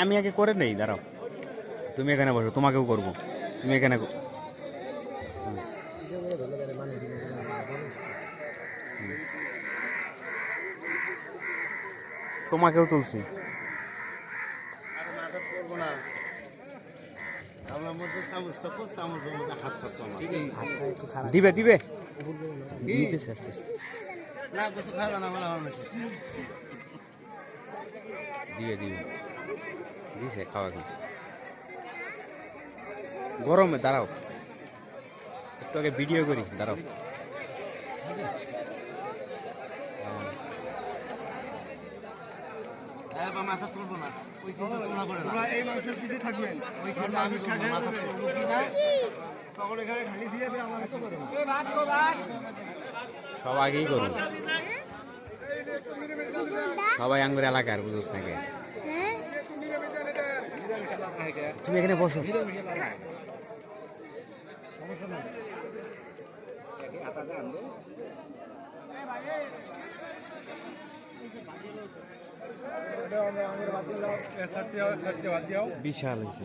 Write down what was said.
আমি আগে করে নেই, দাঁড়াও। তুমি এখানে বসো, তোমাকেও করবো। তুমি এখানে তোমাকেও তুলছি। দিবে দিবে নিতেছে আস্তে আস্তে। দিয়ে দিবে দিছে খাওয়া কি গরমে। দাঁড়াও একটু আগে ভিডিও করি, দাঁড়াও। মাথা তুলবো না, ওই চিন্তা তোমরা করে না। এই মাংসের পিছে থাকবেন, ওই চিন্তা আমি করবো, মাথা তুলবো কি না তখন এখানে ঢালি দিয়ে আমার তো করবো। সব আগেই করবো, সবাই আঙ্গুর এলাকার বুঝোস নাকি। তুমি এখানে বসো। বিশাল হয়েছে।